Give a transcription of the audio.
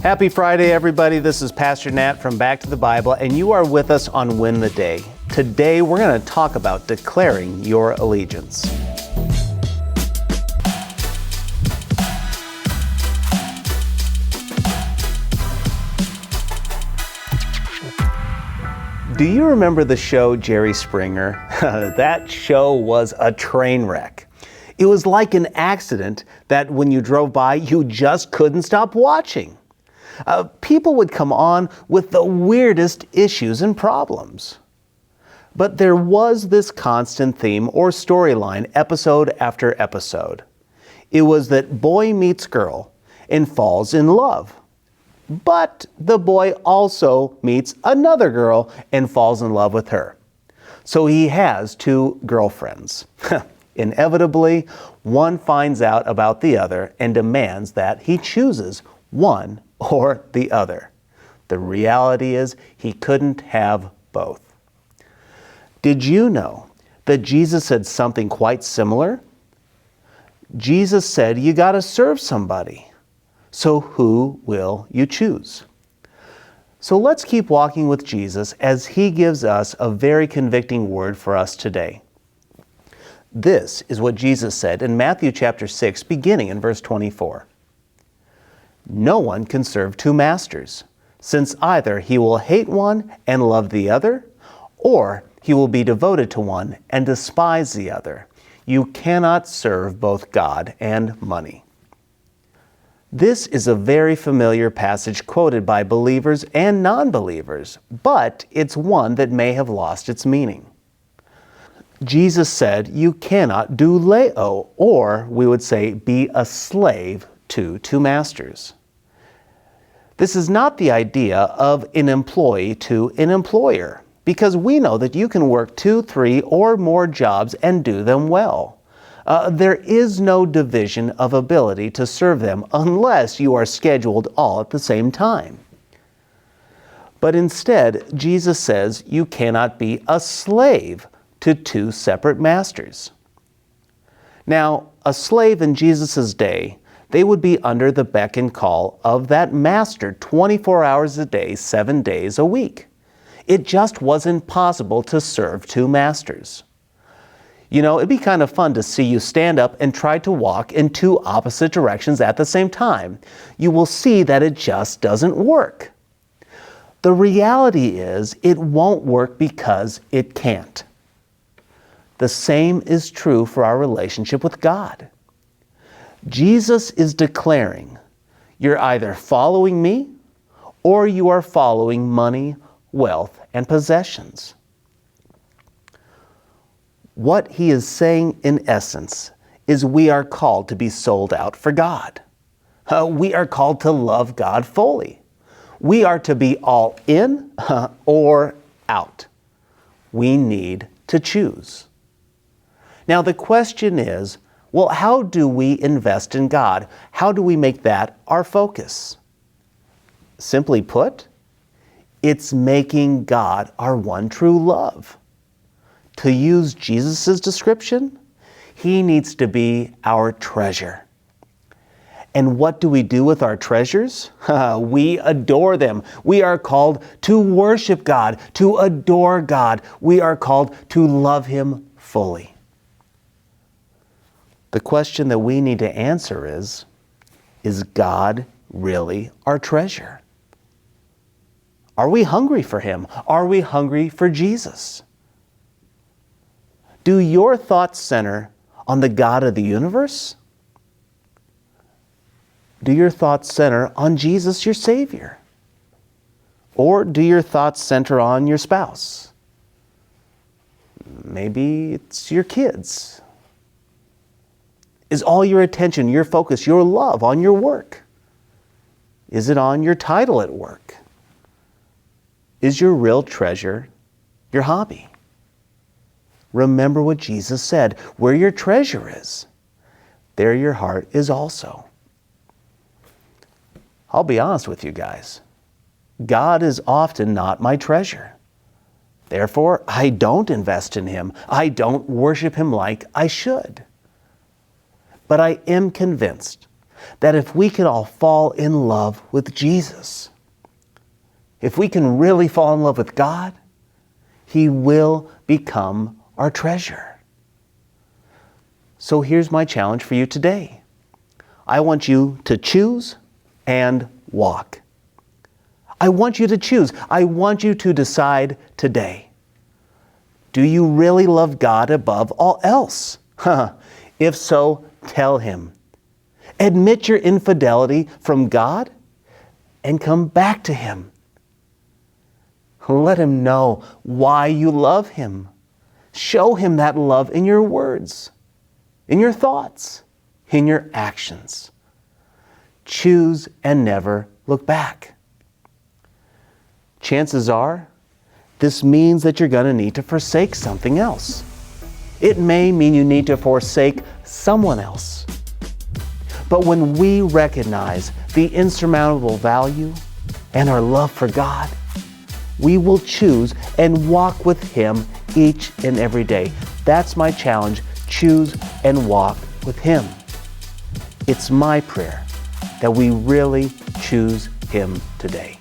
Happy Friday, everybody. This is Pastor Nat from Back to the Bible, and you are with us on Win the Day. Today, we're going to talk about declaring your allegiance. Do you remember the show Jerry Springer? That show was a train wreck. It was like an accident that when you drove by, you just couldn't stop watching. People would come on with the weirdest issues and problems. But there was this constant theme or storyline episode after episode. It was that boy meets girl and falls in love. But the boy also meets another girl and falls in love with her. So he has two girlfriends. Inevitably, one finds out about the other and demands that he chooses one or the other. The reality is he couldn't have both. Did you know that Jesus said something quite similar? Jesus said you got to serve somebody. So who will you choose? So let's keep walking with Jesus as he gives us a very convicting word for us today. This is what Jesus said in Matthew chapter 6, beginning in verse 24. No one can serve two masters, since either he will hate one and love the other, or he will be devoted to one and despise the other. You cannot serve both God and money. This is a very familiar passage quoted by believers and non-believers, but it's one that may have lost its meaning. Jesus said you cannot douleo, or we would say be a slave to two masters. This is not the idea of an employee to an employer, because we know that you can work 2, 3, or more jobs and do them well. There is no division of ability to serve them unless you are scheduled all at the same time. But instead, Jesus says you cannot be a slave to two separate masters. Now, a slave in Jesus' day, they would be under the beck and call of that master 24 hours a day, 7 days a week. It just wasn't possible to serve two masters. You know, it'd be kind of fun to see you stand up and try to walk in two opposite directions at the same time. You will see that it just doesn't work. The reality is it won't work because it can't. The same is true for our relationship with God. Jesus is declaring, you're either following me or you are following money, wealth, and possessions. What he is saying in essence is we are called to be sold out for God. We are called to love God fully. We are to be all in or out. We need to choose. Now the question is, well, how do we invest in God? How do we make that our focus? Simply put, it's making God our one true love. To use Jesus' description, he needs to be our treasure. And what do we do with our treasures? We adore them. We are called to worship God, to adore God. We are called to love him fully. The question that we need to answer is God really our treasure? Are we hungry for him? Are we hungry for Jesus? Do your thoughts center on the God of the universe? Do your thoughts center on Jesus, your Savior? Or do your thoughts center on your spouse? Maybe it's your kids. Is all your attention, your focus, your love on your work? Is it on your title at work? Is your real treasure your hobby? Remember what Jesus said, where your treasure is, there your heart is also. I'll be honest with you guys. God is often not my treasure. Therefore, I don't invest in him. I don't worship him like I should. But I am convinced that if we could all fall in love with Jesus, if we can really fall in love with God, He will become our treasure. So here's my challenge for you today. I want you to choose and walk. I want you to choose. I want you to decide today. Do you really love God above all else? If so, tell Him. Admit your infidelity from God and come back to Him. Let Him know why you love Him. Show Him that love in your words, in your thoughts, in your actions. Choose and never look back. Chances are, this means that you're going to need to forsake something else. It may mean you need to forsake someone else. But when we recognize the insurmountable value and our love for God, we will choose and walk with Him each and every day. That's my challenge. Choose and walk with Him. It's my prayer that we really choose Him today.